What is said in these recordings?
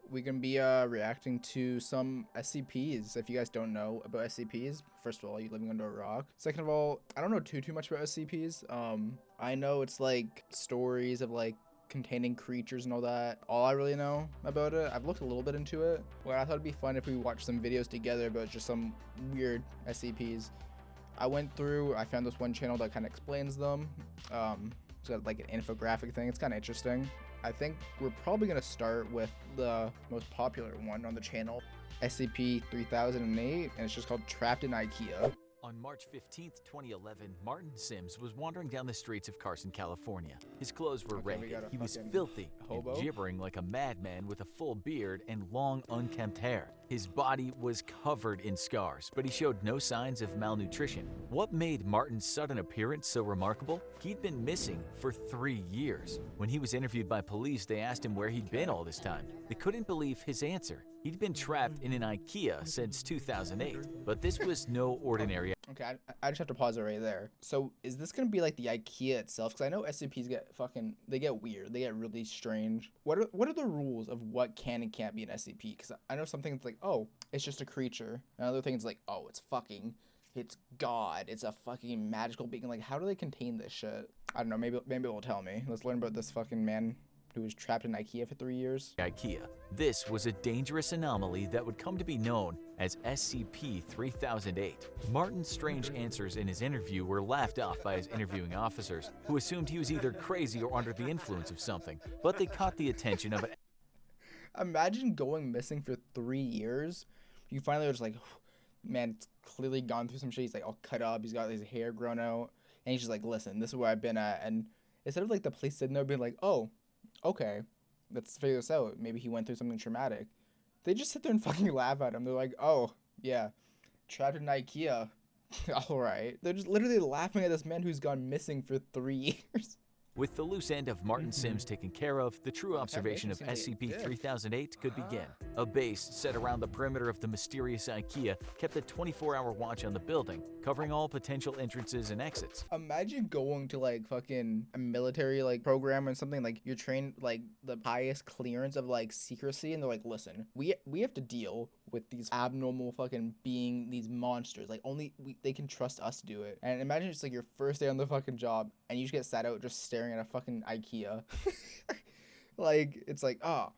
we're gonna be reacting to some SCPs. If you guys don't know about SCPs, first of all, you living under a rock. Second of all, I don't know too much about SCPs. I know it's like stories of like containing creatures and all that. All I really know about it, I've looked a little bit into it. Well, I thought it'd be fun if we watched some videos together about just some weird SCPs. I went through, I found this one channel that kind of explains them. It's got like an infographic thing. It's kind of interesting. I think we're probably going to start with the most popular one on the channel, SCP-3008, and it's just called Trapped in IKEA. On March 15th, 2011, Martin Sims was wandering down the streets of Carson, California. His clothes were ragged, he was filthy hobo, and gibbering like a madman with a full beard and long, unkempt hair. His body was covered in scars, but he showed no signs of malnutrition. What made Martin's sudden appearance so remarkable? He'd been missing for 3 years. When he was interviewed by police, they asked him where he'd been all this time. They couldn't believe his answer. He'd been trapped in an IKEA since 2008, but this was no ordinary. Okay, I just have to pause it right there. So is this gonna be like the IKEA itself? Because I know SCPs they get weird, they get really strange. What are the rules of what can and can't be an SCP? Because I know some things like, oh, it's just a creature. And other things like, oh, it's God. It's a fucking magical being. Like, how do they contain this shit? I don't know. Maybe it will tell me. Let's learn about this fucking man who was trapped in IKEA for 3 years. IKEA. This was a dangerous anomaly that would come to be known as SCP-3008. Martin's strange answers in his interview were laughed off by his interviewing officers, who assumed he was either crazy or under the influence of something, but they caught the attention of an... Imagine going missing for 3 years. You finally are just like, man, it's clearly gone through some shit. He's like all cut up. He's got his hair grown out. And he's just like, listen, this is where I've been at. And instead of like the police sitting there being like, oh, okay, let's figure this out. Maybe he went through something traumatic. They just sit there and fucking laugh at him. They're like, oh, yeah, trapped in IKEA. All right. They're just literally laughing at this man who's gone missing for 3 years. With the loose end of Martin Sims taken care of, the true observation of SCP-3008 could begin. A base set around the perimeter of the mysterious IKEA kept a 24-hour watch on the building, covering all potential entrances and exits. Imagine going to like fucking a military like program or something, like you're trained like the highest clearance of like secrecy, and they're like, listen, we have to deal with these abnormal fucking these monsters. Like they can trust us to do it. And imagine it's like your first day on the fucking job and you just get sat out just staring at a fucking IKEA. Like, it's like, oh,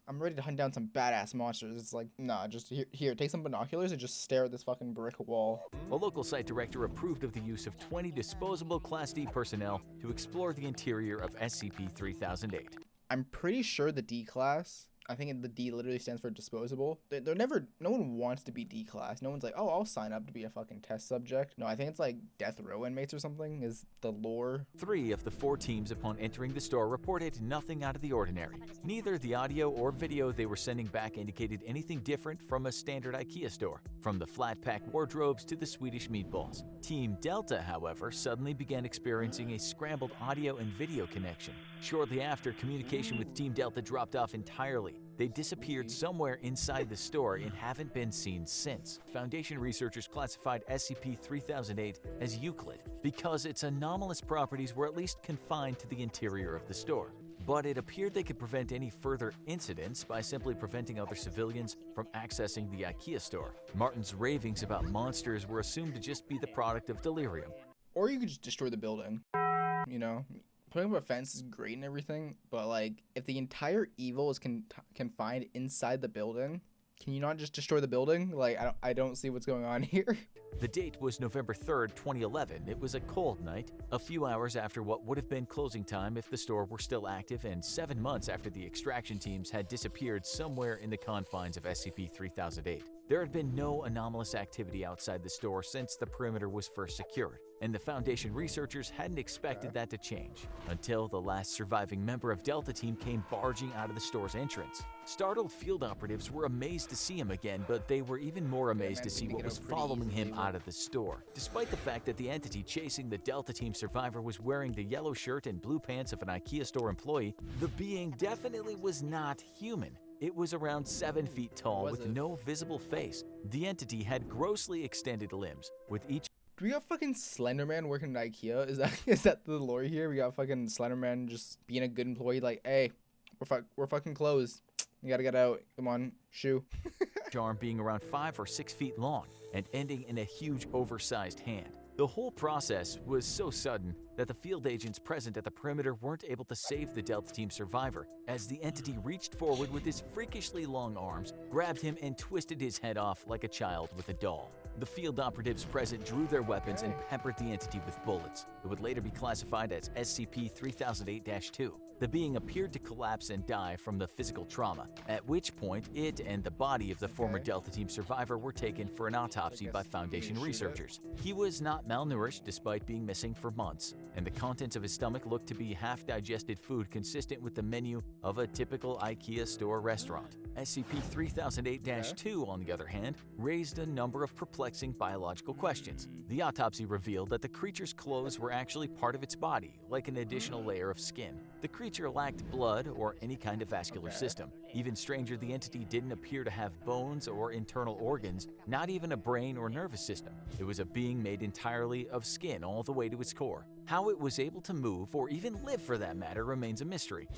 I'm ready to hunt down some badass monsters. It's like, nah, just here, take some binoculars and just stare at this fucking brick wall. A local site director approved of the use of 20 disposable Class D personnel to explore the interior of SCP-3008. I'm pretty sure the D class, I think the D literally stands for disposable. No one wants to be D class. No one's like, oh, I'll sign up to be a fucking test subject. No, I think it's like death row inmates or something is the lore. 3 of the 4 teams upon entering the store reported nothing out of the ordinary. Neither the audio or video they were sending back indicated anything different from a standard IKEA store, from the flat-pack wardrobes to the Swedish meatballs. Team Delta, however, suddenly began experiencing a scrambled audio and video connection. Shortly after, communication with Team Delta dropped off entirely. They disappeared somewhere inside the store and haven't been seen since. Foundation researchers classified SCP-3008 as Euclid because its anomalous properties were at least confined to the interior of the store. But it appeared they could prevent any further incidents by simply preventing other civilians from accessing the IKEA store. Martin's ravings about monsters were assumed to just be the product of delirium. Or you could just destroy the building, you know? Putting up a fence is great and everything, but like, if the entire evil is confined inside the building, can you not just destroy the building? Like, I don't see what's going on here. The date was November 3rd, 2011. It was a cold night, a few hours after what would have been closing time if the store were still active, and 7 months after the extraction teams had disappeared somewhere in the confines of SCP-3008. There had been no anomalous activity outside the store since the perimeter was first secured, and the Foundation researchers hadn't expected that to change until the last surviving member of Delta Team came barging out of the store's entrance. Startled field operatives were amazed to see him again, but they were even more amazed to see what was following him out of the store. Despite the fact that the entity chasing the Delta Team survivor was wearing the yellow shirt and blue pants of an IKEA store employee, the being definitely was not human. It was around 7 feet tall with no visible face. The entity had grossly extended limbs, with each... Do we got fucking Slenderman working at IKEA? Is that the lore here? We got fucking Slenderman just being a good employee, like, hey, we're fucking closed. You gotta get out. Come on, shoo. arm being around 5 or 6 feet long and ending in a huge oversized hand. The whole process was so sudden that the field agents present at the perimeter weren't able to save the Delta Team survivor, as the entity reached forward with his freakishly long arms, grabbed him, and twisted his head off like a child with a doll. The field operatives present drew their weapons and peppered the entity with bullets. It would later be classified as SCP-3008-2. The being appeared to collapse and die from the physical trauma, at which point it and the body of the former Delta Team survivor were taken for an autopsy by Foundation researchers. He was not malnourished despite being missing for months, and the contents of his stomach looked to be half-digested food consistent with the menu of a typical IKEA store restaurant. SCP-3008-2, on the other hand, raised a number of perplexing biological questions. The autopsy revealed that the creature's clothes were actually part of its body, like an additional layer of skin. The creature lacked blood or any kind of vascular system. Even stranger, the entity didn't appear to have bones or internal organs, not even a brain or nervous system. It was a being made entirely of skin all the way to its core. How it was able to move, or even live for that matter, remains a mystery.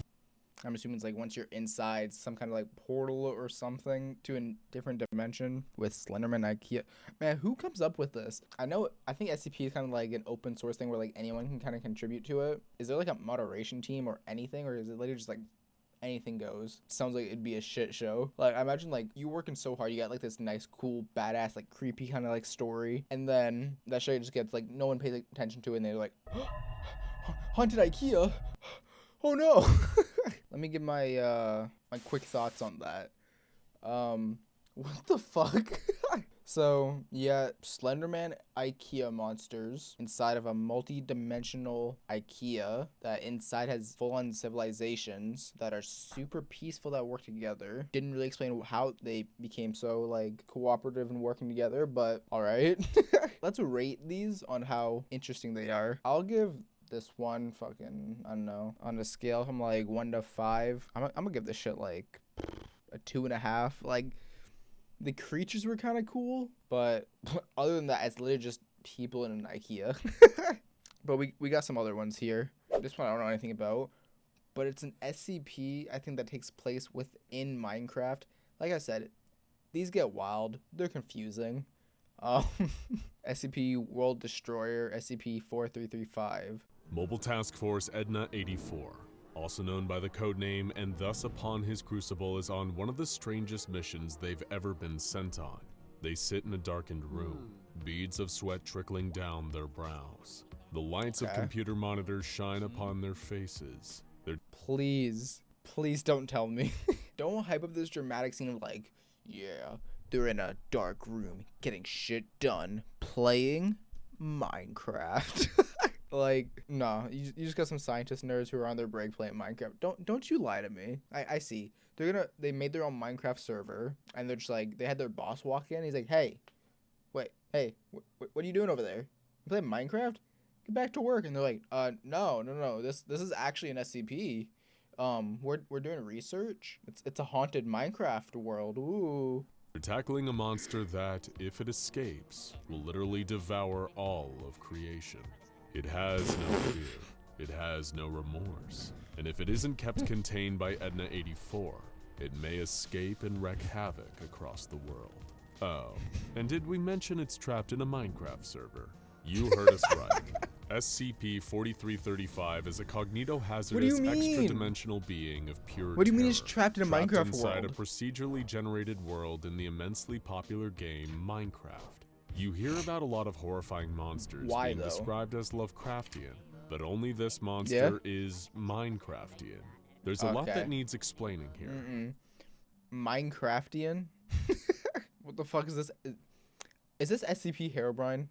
I'm assuming it's like once you're inside some kind of like portal or something to a different dimension with Slenderman IKEA. Man, who comes up with this? I think SCP is kind of like an open source thing where like anyone can kind of contribute to it. Is there like a moderation team or anything, or is it literally just like anything goes? Sounds like it'd be a shit show. Like I imagine like you working so hard, you got like this nice, cool, badass, like creepy kind of like story, and then that shit just gets like no one pays attention to it, and they're like, haunted IKEA. Oh no. Let me give my my quick thoughts on that. What the fuck? So yeah, Slenderman IKEA monsters inside of a multi-dimensional IKEA that inside has full-on civilizations that are super peaceful that work together. Didn't really explain how they became so like cooperative and working together, but all right. Let's rate these on how interesting they are. I'll give this one fucking, I don't know, on a scale from like 1 to 5, I'm gonna give this shit like a 2.5. Like, the creatures were kind of cool, but other than that, it's literally just people in an IKEA. But we got some other ones here. This one I don't know anything about, but it's an SCP, I think, that takes place within Minecraft. Like I said, these get wild. They're confusing. SCP World Destroyer, SCP-4335. Mobile Task Force Edna-84, also known by the codename and thus upon his crucible, is on one of the strangest missions they've ever been sent on. They sit in a darkened room, beads of sweat trickling down their brows. The lights of computer monitors shine upon their faces. Please don't tell me. Don't hype up this dramatic scene of like, yeah, they're in a dark room getting shit done playing Minecraft. Like, nah, you just got some scientist nerds who are on their break playing Minecraft. Don't you lie to me. I see. They made their own Minecraft server, and they're just like, they had their boss walk in. He's like, hey, what are you doing over there? You playing Minecraft? Get back to work. And they're like, no. This is actually an SCP. We're doing research. It's a haunted Minecraft world. Ooh. They're tackling a monster that, if it escapes, will literally devour all of creation. It has no fear, it has no remorse, and if it isn't kept contained by Edna-84, it may escape and wreak havoc across the world. Oh, and did we mention it's trapped in a Minecraft server? You heard us right. SCP-4335 is a cognito-hazardous extra-dimensional being of pure What do you mean terror, it's trapped in a Minecraft inside world? a procedurally generated world in the immensely popular game Minecraft. You hear about a lot of horrifying monsters being described as Lovecraftian, but only this monster is Minecraftian. There's a lot that needs explaining here. Minecraftian? What the fuck is this? Is this SCP Herobrine?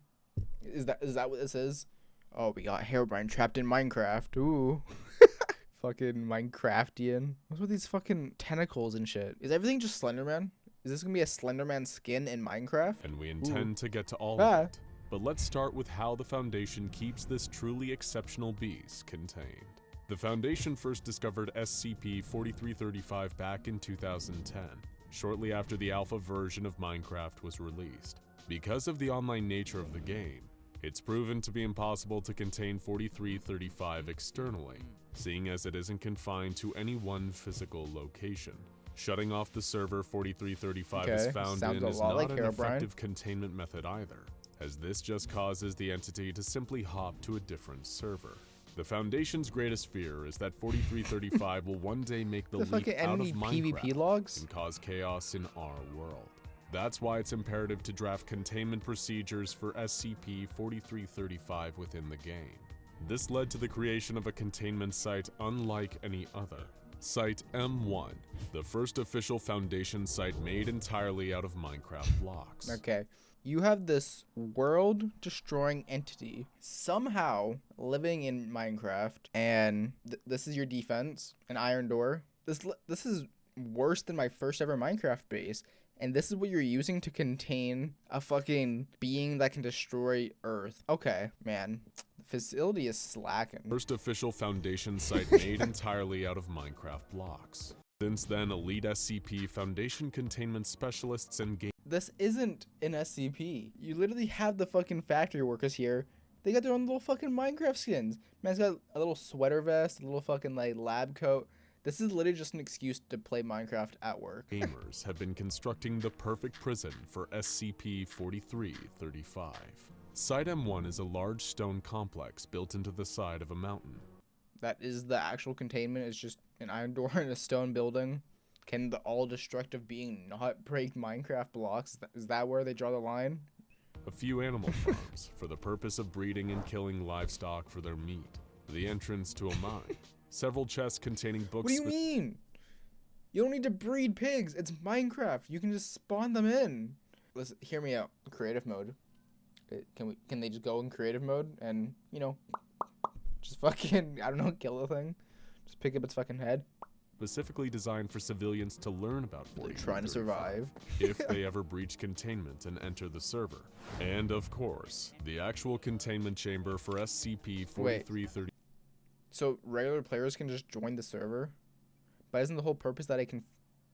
Is that what this is? Oh, we got Herobrine trapped in Minecraft. Ooh. Fucking Minecraftian. What's with these fucking tentacles and shit? Is everything just Slenderman? Is this gonna be a Slenderman skin in Minecraft? And we intend to get to all of it. But let's start with how the Foundation keeps this truly exceptional beast contained. The Foundation first discovered SCP-4335 back in 2010, shortly after the alpha version of Minecraft was released. Because of the online nature of the game, it's proven to be impossible to contain 4335 externally, seeing as it isn't confined to any one physical location. Shutting off the server 4335 Okay, is found sounds in a is lot not like an Herobrine. effective containment method either, as this just causes the entity to simply hop to a different server. The Foundation's greatest fear is that 4335 will one day make the The leap fucking out of enemy Minecraft PvP logs? and cause chaos in our world. That's why it's imperative to draft containment procedures for SCP-4335 within the game. This led to the creation of a containment site unlike any other. Site M1, the first official Foundation site made entirely out of Minecraft blocks. Okay. You have this world-destroying entity somehow living in Minecraft, and this is your defense, an iron door. This is worse than my first ever Minecraft base, and this is what you're using to contain a fucking being that can destroy Earth. Okay, man. The facility is slacking. First official Foundation site made entirely out of Minecraft blocks. Since then, elite SCP Foundation containment specialists and game. This isn't an SCP. You literally have the fucking factory workers here. They got their own little fucking Minecraft skins. Man's got a little sweater vest, a little fucking like lab coat. This is literally just an excuse to play Minecraft at work. Gamers have been constructing the perfect prison for SCP-4335. Site M1 is a large stone complex built into the side of a mountain. That is the actual containment. It's just an iron door in a stone building. Can the all-destructive being not break Minecraft blocks? Is that where they draw the line? A few animal farms for the purpose of breeding and killing livestock for their meat. The entrance to a mine. Several chests containing books. What do you mean? You don't need to breed pigs. It's Minecraft. You can just spawn them in. Listen, hear me out. Creative mode. Can they just go in creative mode and, you know, just fucking, I don't know, kill the thing? Just pick up its fucking head? Specifically designed for civilians to learn about 4335 They're trying to survive. if they ever breach containment and enter the server. And of course, the actual containment chamber for SCP-4330. So regular players can just join the server? But isn't the whole purpose that I can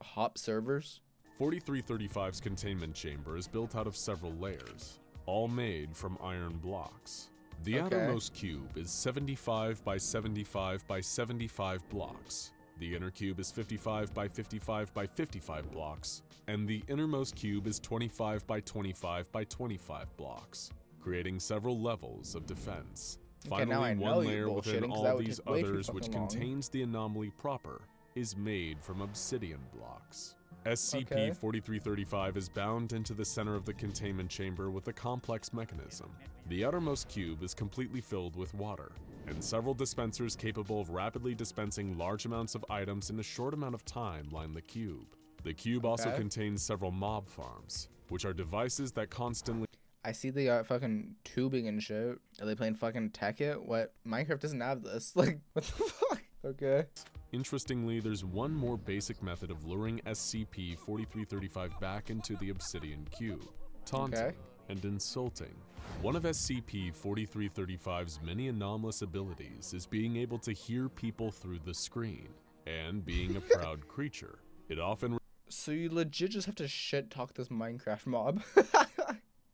hop servers? 4335's containment chamber is built out of several layers, all made from iron blocks. The Okay. outermost cube is 75 by 75 by 75 blocks. The inner cube is 55 by 55 by 55 blocks, and the innermost cube is 25 by 25 by 25 blocks, creating several levels of defense. Okay, now I Finally, know one you're layer within bullshitting, 'cause all that would these take way too others, which fucking long. contains the anomaly proper, is made from obsidian blocks. Okay. SCP-4335 is bound into the center of the containment chamber with a complex mechanism. The outermost cube is completely filled with water, and several dispensers capable of rapidly dispensing large amounts of items in a short amount of time line the cube. The cube also Okay. contains several mob farms, which are devices that constantly I see they got fucking tubing and shit. Are they playing fucking Tekkit? What? Minecraft doesn't have this. Like, what the fuck? Okay. Interestingly, there's one more basic method of luring SCP-4335 back into the obsidian cube: taunting Okay. and insulting. One of SCP-4335's many anomalous abilities is being able to hear people through the screen, and being a proud creature. It often So you legit just have to shit talk this Minecraft mob.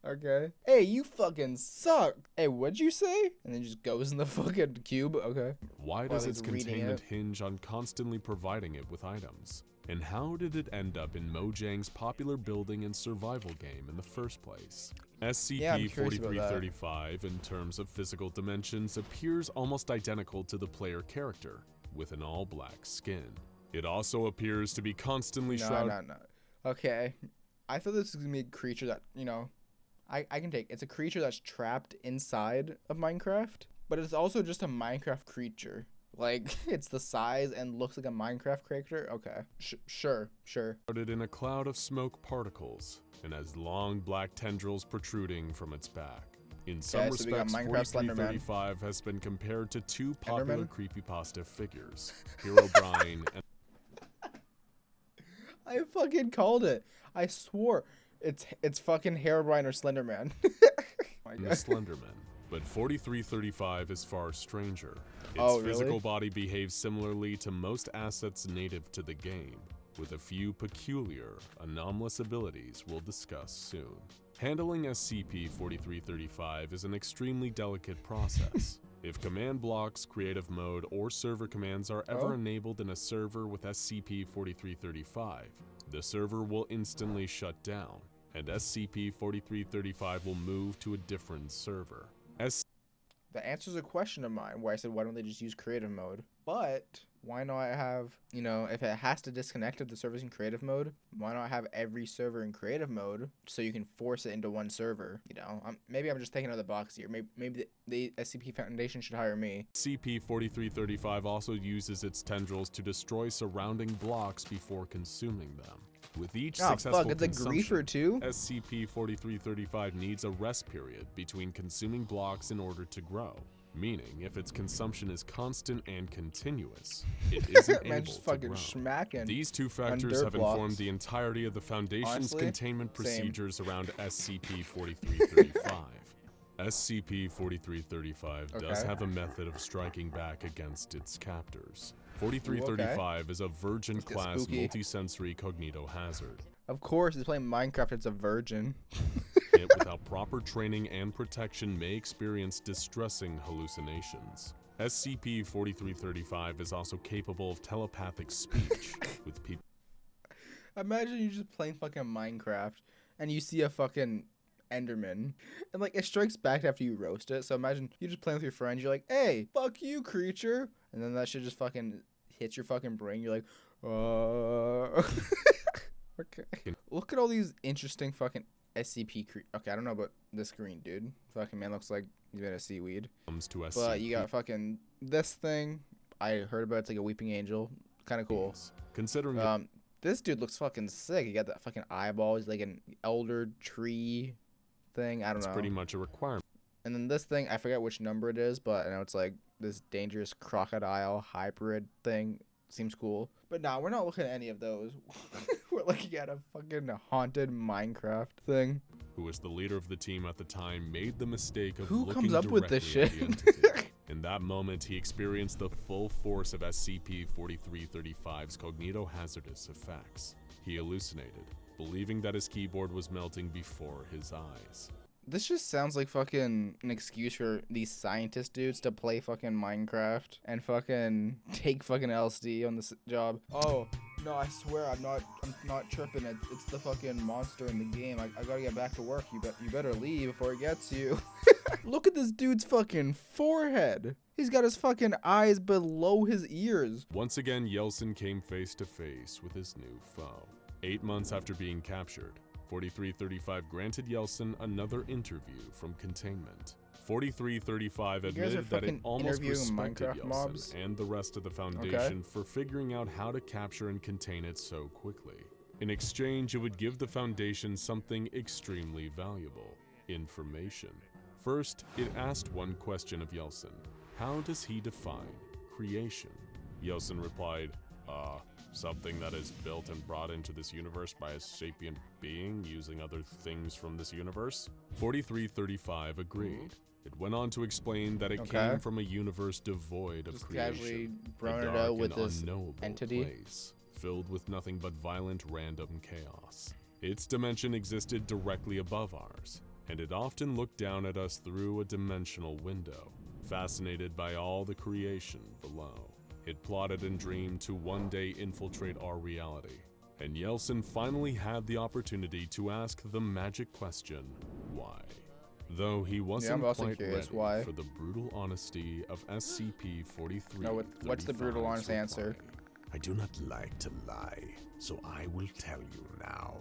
Okay. Hey, you fucking suck. Hey, what'd you say? And then just goes in the fucking cube. Okay. Why does While its he's reading containment it. hinge on constantly providing it with items? And how did it end up in Mojang's popular building and survival game in the first place? I'm curious about that. SCP-4335, in terms of physical dimensions, appears almost identical to the player character, with an all-black skin. It also appears to be constantly shrouded. No. Okay. I thought this was gonna be a creature that, you know, I can take. It's a creature that's trapped inside of Minecraft, but it's also just a Minecraft creature. Like, it's the size and looks like a Minecraft character. Okay. Sure. In a cloud of smoke particles, and has long black tendrils protruding from its back. In some Okay, so we got respects, Minecraft Slenderman. 4335 has been compared to two popular Enderman? creepypasta figures, Herobrine and I fucking called it. I swore. It's fucking Herobrine or Slenderman. My the God. Slenderman. But 4335 is far stranger. Its Oh, really? physical body behaves similarly to most assets native to the game, with a few peculiar, anomalous abilities we'll discuss soon. Handling SCP-4335 is an extremely delicate process. If command blocks, creative mode, or server commands are ever Oh. enabled in a server with SCP-4335, the server will instantly shut down, and SCP-4335 will move to a different server. That answers a question of mine where I said, why don't they just use creative mode? But why not have, you know, if it has to disconnect if the server's in creative mode, why not have every server in creative mode so you can force it into one server? You know, maybe I'm just thinking out of the box here. Maybe the SCP Foundation should hire me. SCP-4335 also uses its tendrils to destroy surrounding blocks before consuming them. With each successful it's a griefer too? SCP-4335 needs a rest period between consuming blocks in order to grow. Meaning, if its consumption is constant and continuous, it isn't Man, able just to fucking grow. smacking These two factors dirt have blocks. informed the entirety of the Foundation's Honestly, containment same. procedures around SCP-4335. SCP-4335 does Okay. have a method of striking back against its captors. 4335 is a Virgin-class spooky. multisensory cognitohazard. Of course, he's playing Minecraft. It's a virgin. It, without proper training and protection, may experience distressing hallucinations. SCP-4335 is also capable of telepathic speech with people. Imagine you just playing fucking Minecraft and you see a fucking Enderman and like it strikes back after you roast it. So imagine you just playing with your friends. You're like, "Hey, fuck you, creature," and then that shit just fucking hits your fucking brain. You're like, Okay. Look at all these interesting fucking SCP Okay, I don't know about this green dude. Fucking man looks like he's made of seaweed. Comes to But you got fucking this thing. I heard about it's like a weeping angel. Kind of cool. Considering This dude looks fucking sick. He got that fucking eyeball. He's like an elder tree thing. I don't it's know. pretty much a requirement. And then this thing, I forget which number it is, but I know it's like this dangerous crocodile hybrid thing. Seems cool. But nah, we're not looking at any of those. We're looking at a fucking haunted Minecraft thing. Who was the leader of the team at the time, made the mistake of Who looking comes up with this directly at shit? the entity. In that moment, he experienced the full force of SCP-4335's cognitohazardous effects. He hallucinated, believing that his keyboard was melting before his eyes. This just sounds like fucking an excuse for these scientist dudes to play fucking Minecraft and fucking take fucking LSD on this job. Oh, no, I swear I'm not tripping. It's the fucking monster in the game. I gotta get back to work. You better leave before it gets you. Look at this dude's fucking forehead. He's got his fucking eyes below his ears. Once again, Yeltsin came face to face with his new foe. 8 months after being captured, 4335 granted Yeltsin another interview from containment. 4335 admitted that it almost respected Minecraft Yeltsin mobs? and the rest of the Foundation for figuring out how to capture and contain it so quickly. In exchange, it would give the Foundation something extremely valuable: information. First, it asked one question of Yeltsin: how does he define creation? Yeltsin replied, something that is built and brought into this universe by a sapient being using other things from this universe. 4335 agreed. It went on to explain that it came from a universe devoid of Just creation, casually a throwing it dark out with and this unknowable entity. place, filled with nothing but violent random chaos. Its dimension existed directly above ours, and it often looked down at us through a dimensional window, fascinated by all the creation below. It plotted and dreamed to one day infiltrate our reality, and Yeltsin finally had the opportunity to ask the magic question, why? Though he wasn't quite ready why. for the brutal honesty of SCP-4335. No, what's the brutal honest answer? I do not like to lie, so I will tell you now.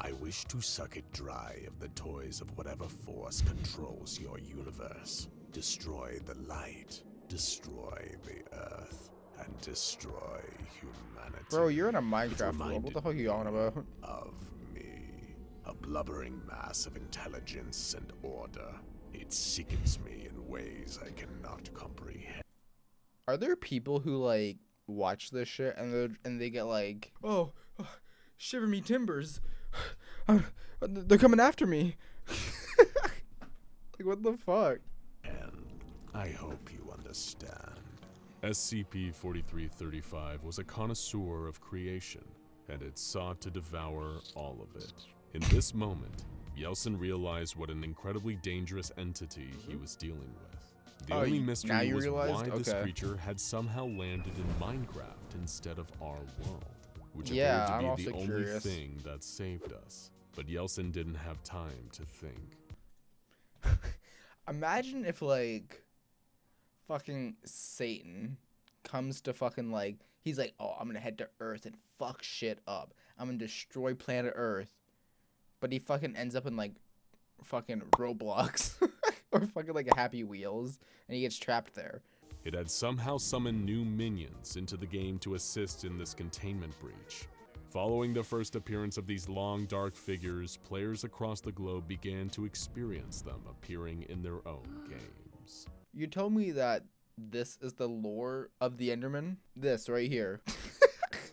I wish to suck it dry of the toys of whatever force controls your universe. Destroy the light, destroy the earth, and destroy humanity. Bro, you're in a Minecraft world. What the fuck are you on about? Of me, a blubbering mass of intelligence and order. It sickens me in ways I cannot comprehend. Are there people who like watch this shit and they get like, oh, shiver me timbers, they're coming after me? Like, what the fuck? And I hope you understand. SCP-4335 was a connoisseur of creation, and it sought to devour all of it. In this moment, Yeltsin realized what an incredibly dangerous entity he was dealing with. The Oh, only now mystery you was realized? why this Okay. creature had somehow landed in Minecraft instead of our world, which Yeah, I'm appeared to be also the only curious. thing that saved us. But Yeltsin didn't have time to think. Imagine if like fucking Satan comes to fucking like he's like, oh, I'm gonna head to Earth and fuck shit up. I'm gonna destroy planet Earth, but he fucking ends up in like fucking Roblox or fucking like Happy Wheels, and he gets trapped there. It had somehow summoned new minions into the game to assist in this containment breach. Following the first appearance of these long, dark figures, players across the globe began to experience them appearing in their own games. You told me that this is the lore of the Enderman. This right here.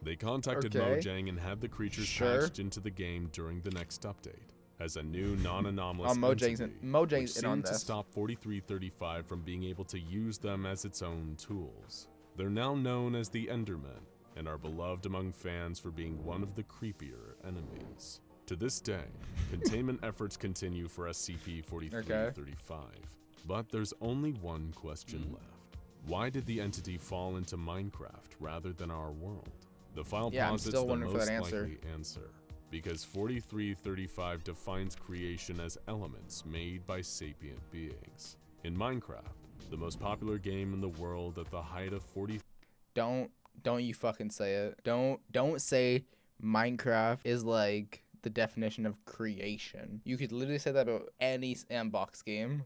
They contacted Okay. Mojang and had the creatures Sure. patched into the game during the next update as a new non-anomalous Mojang's entity, which Mojang's in on seemed to this. stop 4335 from being able to use them as its own tools. They're now known as the Endermen and are beloved among fans for being one of the creepier enemies. To this day, containment efforts continue for SCP-4335, but there's only one question left. Why did the entity fall into Minecraft rather than our world? The file Yeah, I'm posits still the wondering for most that answer. likely answer, because 4335 defines creation as elements made by sapient beings. In Minecraft, the most popular game in the world at the height of 40. Don't you fucking say it. Don't say Minecraft is like the definition of creation. You could literally say that about any sandbox game.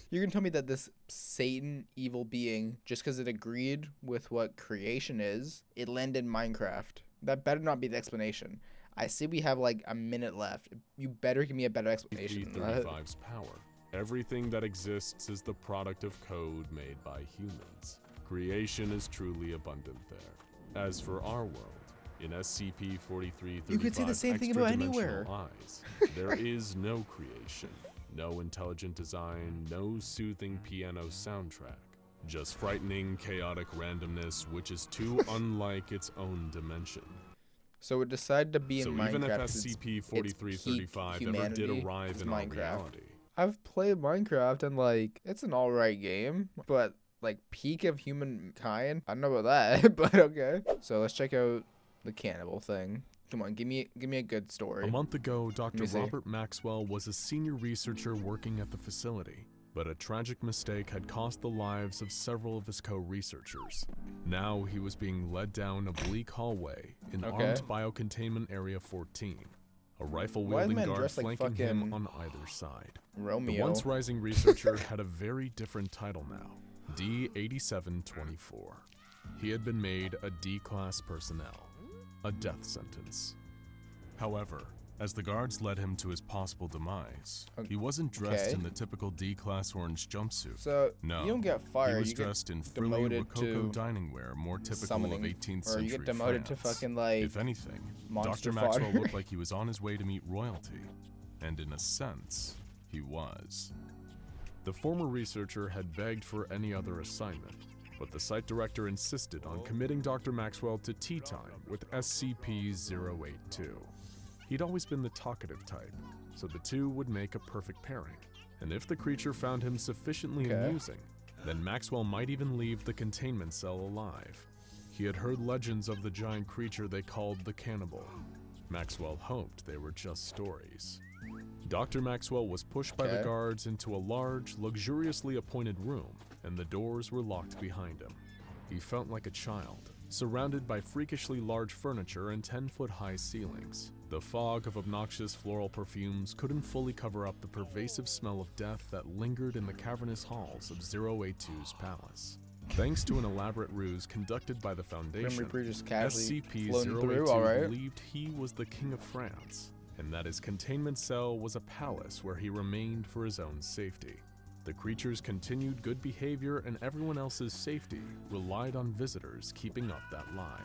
You're gonna tell me that this Satan evil being, just because it agreed with what creation is, it landed in Minecraft. That better not be the explanation. I see we have like a minute left. You better give me a better explanation than that. 335's power. Everything that exists is the product of code made by humans. Creation is truly abundant there. As for our world, in SCP-4335's You could say the same thing about anywhere. extra-dimensional eyes, there is no creation, no intelligent design, no soothing piano soundtrack. Just frightening, chaotic randomness which is too unlike its own dimension. So it decided to be in So Minecraft. even if 'cause it's SCP-4335 peak ever did humanity, arrive it's in our Minecraft. reality, I've played Minecraft and like it's an alright game, but like peak of humankind, I don't know about that, but okay. So let's check out the cannibal thing. Come on, give me a good story. a month ago, Dr. me see. Robert Maxwell was a senior researcher working at the facility, but a tragic mistake had cost the lives of several of his co-researchers. Now he was being led down a bleak hallway in Okay. armed biocontainment area 14, a Why is rifle-wielding man guard dressed like flanking him fucking on either side. The Romeo. once rising researcher had a very different title now, D-8724. He had been made a D-class personnel, a death sentence. However, as the guards led him to his possible demise, he wasn't dressed Okay. in the typical D-class orange jumpsuit. So No, you don't get fired. he was You get dressed in frilly demoted Rococo to dining wear, more typical summoning, of 18th or century you get demoted France. to fucking like If anything, monster Dr. Maxwell fodder. looked like he was on his way to meet royalty, and in a sense, he was. The former researcher had begged for any other assignment, but the site director insisted on committing Dr. Maxwell to tea time with SCP-082. He'd always been the talkative type, so the two would make a perfect pairing. And if the creature found him sufficiently Okay. amusing, then Maxwell might even leave the containment cell alive. He had heard legends of the giant creature they called the cannibal. Maxwell hoped they were just stories. Dr. Maxwell was pushed by the Okay. guards into a large, luxuriously appointed room, and the doors were locked behind him. He felt like a child, surrounded by freakishly large furniture and 10-foot-high ceilings. The fog of obnoxious floral perfumes couldn't fully cover up the pervasive smell of death that lingered in the cavernous halls of 082's palace. Thanks to an elaborate ruse conducted by the Foundation, Reaper just casually floating SCP-082 through, alright. believed he was the King of France, and that his containment cell was a palace where he remained for his own safety. The creature's continued good behavior and everyone else's safety relied on visitors keeping up that lie.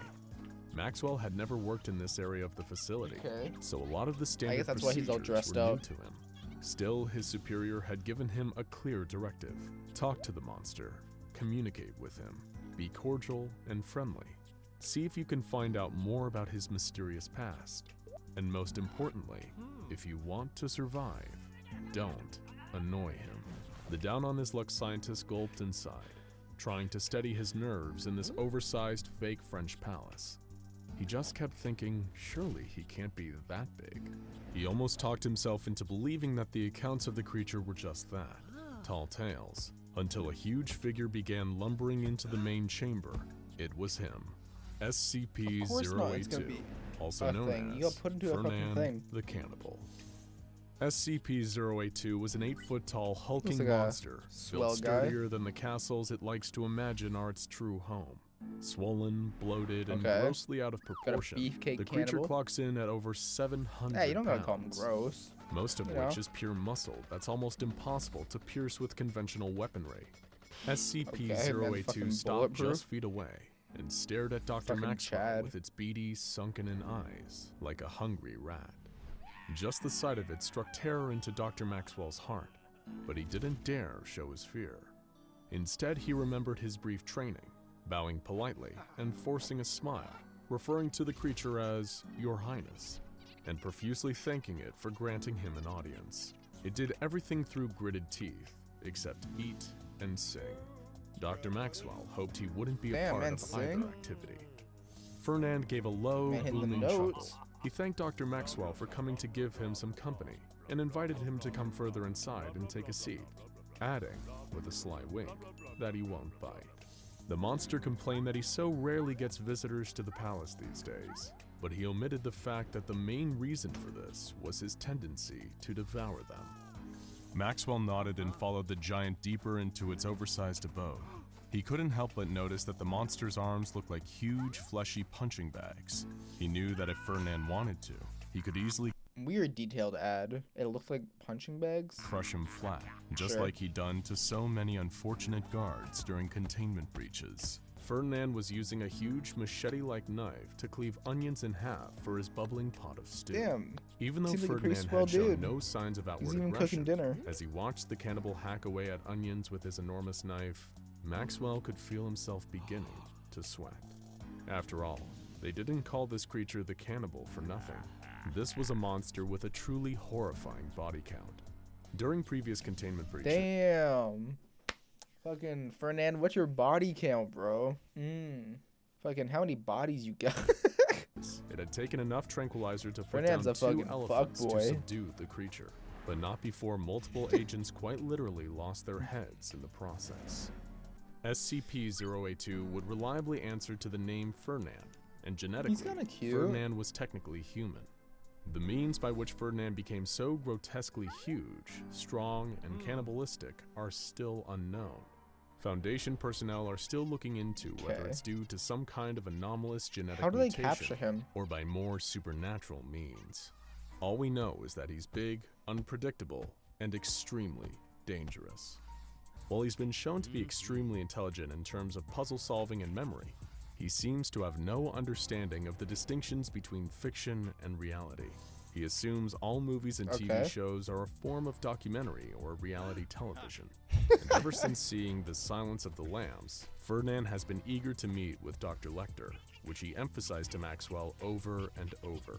Maxwell had never worked in this area of the facility, Okay. so a lot of the standard guess that's why he's all procedures dressed were new up. to him. Still, his superior had given him a clear directive: talk to the monster, communicate with him, be cordial and friendly. See if you can find out more about his mysterious past. And most importantly, if you want to survive, don't annoy him. The down-on-his-luck scientist gulped and sighed, trying to steady his nerves in this oversized fake French palace. He just kept thinking, surely he can't be that big. He almost talked himself into believing that the accounts of the creature were just that, tall tales, until a huge figure began lumbering into the main chamber. It was him, SCP-082, also known as You got put into a fucking Fernand thing. the Cannibal. SCP-082 was an 8-foot-tall hulking like a monster, swell built guy. sturdier than the castles it likes to imagine are its true home. Swollen, bloated, and Okay. grossly out of Got a proportion, beefcake the creature cannibal. clocks in at over 700 Hey, you don't gotta call him pounds, gross. most of you which know. is pure muscle that's almost impossible to pierce with conventional weaponry. Okay, man, SCP-082 fucking stopped bulletproof. just feet away and stared at Dr. Fucking Maxwell Chad. with its beady, sunken-in eyes, like a hungry rat. Just the sight of it struck terror into Dr. Maxwell's heart, but he didn't dare show his fear. Instead, he remembered his brief training, bowing politely and forcing a smile, referring to the creature as Your Highness, and profusely thanking it for granting him an audience. It did everything through gritted teeth, except eat and sing. Dr. Maxwell hoped he wouldn't be a Damn, part man, of sing? either activity. Fernand gave a low, Man, hitting the booming chuckle. notes. He thanked Dr. Maxwell for coming to give him some company and invited him to come further inside and take a seat, adding, with a sly wink, that he won't bite. The monster complained that he so rarely gets visitors to the palace these days, but he omitted the fact that the main reason for this was his tendency to devour them. Maxwell nodded and followed the giant deeper into its oversized abode. He couldn't help but notice that the monster's arms looked like huge, fleshy punching bags. He knew that if Fernand wanted to, he could easily Weird detailed ad. It looked like punching bags. crush him flat, just Sure. like he'd done to so many unfortunate guards during containment breaches. Ferdinand was using a huge machete-like knife to cleave onions in half for his bubbling pot of stew. Damn. Even though Seems like a pretty Ferdinand swell had shown dude. no signs of outward He's even aggression, cooking dinner. as he watched the cannibal hack away at onions with his enormous knife, Maxwell could feel himself beginning to sweat. After all, they didn't call this creature the cannibal for nothing. This was a monster with a truly horrifying body count. During previous containment breaches, Damn. Fucking Fernand, what's your body count, bro? Fucking how many bodies you got? it had taken enough tranquilizer to put Fernand's down a 2 fucking elephants to fuckboy. subdue the creature, but not before multiple agents quite literally lost their heads in the process. SCP-082 would reliably answer to the name Fernand, and genetically, kinda cute. Fernand was technically human. The means by which Ferdinand became so grotesquely huge, strong, and cannibalistic are still unknown. Foundation personnel are still looking into whether Okay. it's due to some kind of anomalous genetic How do they mutation capture him? or by more supernatural means. All we know is that he's big, unpredictable, and extremely dangerous. While he's been shown to be extremely intelligent in terms of puzzle solving and memory, he seems to have no understanding of the distinctions between fiction and reality. He assumes all movies and TV Okay. shows are a form of documentary or reality television. And ever since seeing The Silence of the Lambs, Ferdinand has been eager to meet with Dr. Lecter, which he emphasized to Maxwell over and over.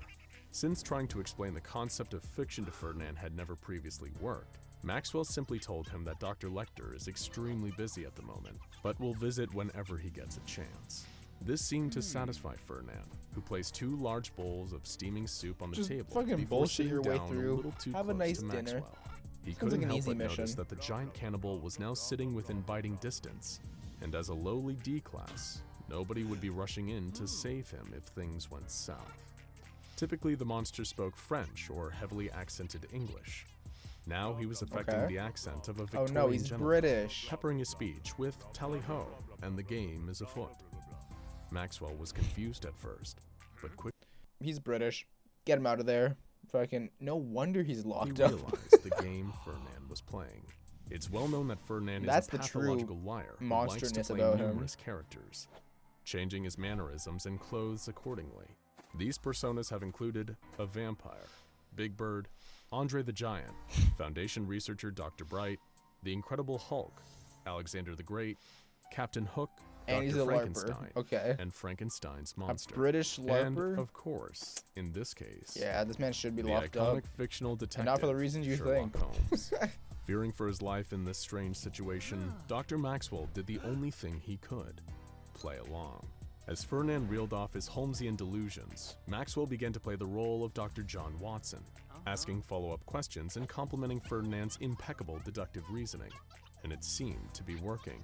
Since trying to explain the concept of fiction to Ferdinand had never previously worked, Maxwell simply told him that Dr. Lecter is extremely busy at the moment, but will visit whenever he gets a chance. This seemed to satisfy Ferdinand, who placed 2 large bowls of steaming soup on the Just table fucking before bullshit sitting your way down through. a little too Have a close nice to dinner. Maxwell. He Sounds couldn't like an help easy but notice mission. that the giant cannibal was now sitting within biting distance, and as a lowly D-class, nobody would be rushing in to save him if things went south. Typically, the monster spoke French or heavily accented English. Now he was affecting Okay. the accent of a Oh Victorian no, he's gentleman, British. peppering his speech with tally-ho, and the game is afoot. Maxwell was confused at first, but quickly He's British. Get him out of there. Fucking no wonder he's locked up. realized the game Ferdinand was playing. It's well known that Ferdinand That's is a the true pathological liar who likes to monsterness play about him. numerous characters, changing his mannerisms and clothes accordingly. These personas have included a vampire, Big Bird, Andre the Giant, Foundation researcher Dr. Bright, the Incredible Hulk, Alexander the Great, Captain Hook, And he's Dr. a Frankenstein, LARPer. Okay. and Frankenstein's A monster. British And, LARPer? of course, in this case, Yeah, this man should be the locked iconic up. fictional detective, not for the reasons you Sherlock think. Holmes. Fearing for his life in this strange situation, Dr. Maxwell did the only thing he could: play along. As Ferdinand reeled off his Holmesian delusions, Maxwell began to play the role of Dr. John Watson, asking follow-up questions and complimenting Ferdinand's impeccable deductive reasoning. And it seemed to be working.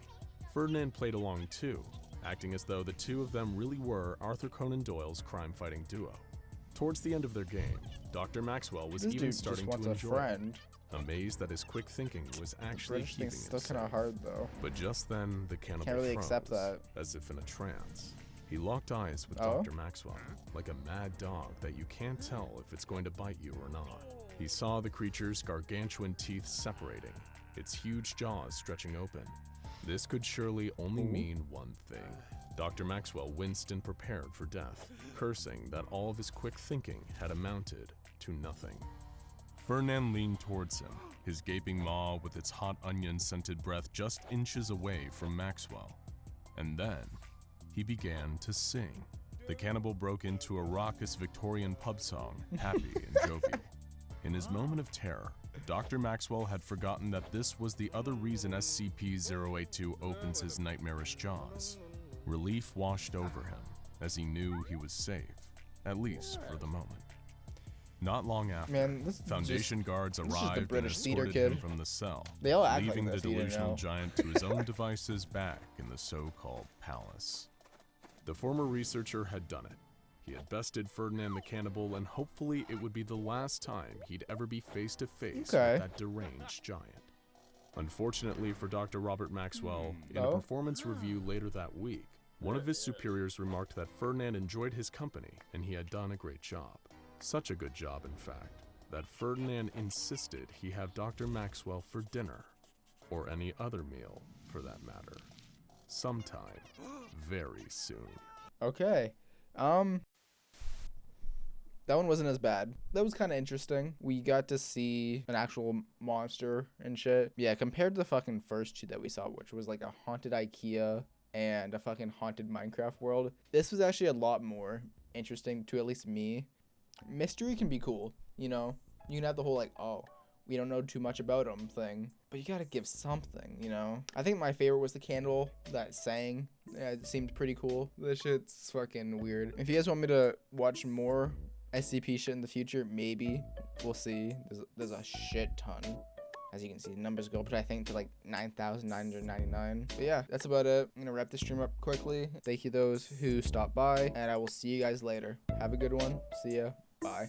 Ferdinand played along too, acting as though the two of them really were Arthur Conan Doyle's crime-fighting duo. Towards the end of their game, Dr. Maxwell was This even dude starting just wants to a enjoy friend. it, amazed that his quick thinking was actually British keeping thing's him still kind of sane. hard though. But just then, the cannibal Can't really froze, accept that. as if in a trance. He locked eyes with Oh? Dr. Maxwell, like a mad dog that you can't tell if it's going to bite you or not. He saw the creature's gargantuan teeth separating, its huge jaws stretching open. This could surely only mean one thing. Dr. Maxwell winced and prepared for death, cursing that all of his quick thinking had amounted to nothing. Ferdinand leaned towards him, his gaping maw with its hot onion-scented breath just inches away from Maxwell. And then, he began to sing. The cannibal broke into a raucous Victorian pub song, happy and jovial. In his moment of terror, Dr. Maxwell had forgotten that this was the other reason SCP-082 opens his nightmarish jaws. Relief washed over him, as he knew he was safe, at least for the moment. Not long after, Man, this is Foundation guards is the arrived and British theater escorted him kid. from the cell, They all act leaving like the this, you didn't delusional know. giant to his own devices back in the so-called palace. The former researcher had done it. He had bested Ferdinand the cannibal, and hopefully it would be the last time he'd ever be face to face Okay. with that deranged giant. Unfortunately for Dr. Robert Maxwell, in a Oh? performance review later that week, one of his superiors remarked that Ferdinand enjoyed his company and he had done a great job. Such a good job, in fact, that Ferdinand insisted he have Dr. Maxwell for dinner, or any other meal for that matter, sometime very soon. Okay. That one wasn't as bad. That was kind of interesting. We got to see an actual monster and shit. Yeah, compared to the fucking first two that we saw, which was like a haunted IKEA and a fucking haunted Minecraft world, this was actually a lot more interesting to at least me. Mystery can be cool, you know? You can have the whole like, oh, we don't know too much about him thing, but you gotta give something, you know? I think my favorite was the candle that sang. Yeah, it seemed pretty cool. This shit's fucking weird. If you guys want me to watch more SCP shit in the future, maybe. We'll see. There's a shit ton. As you can see, the numbers go up to, I think, to like 9,999. But yeah, that's about it. I'm gonna wrap this stream up quickly. Thank you those who stopped by, and I will see you guys later. Have a good one. See ya. Bye.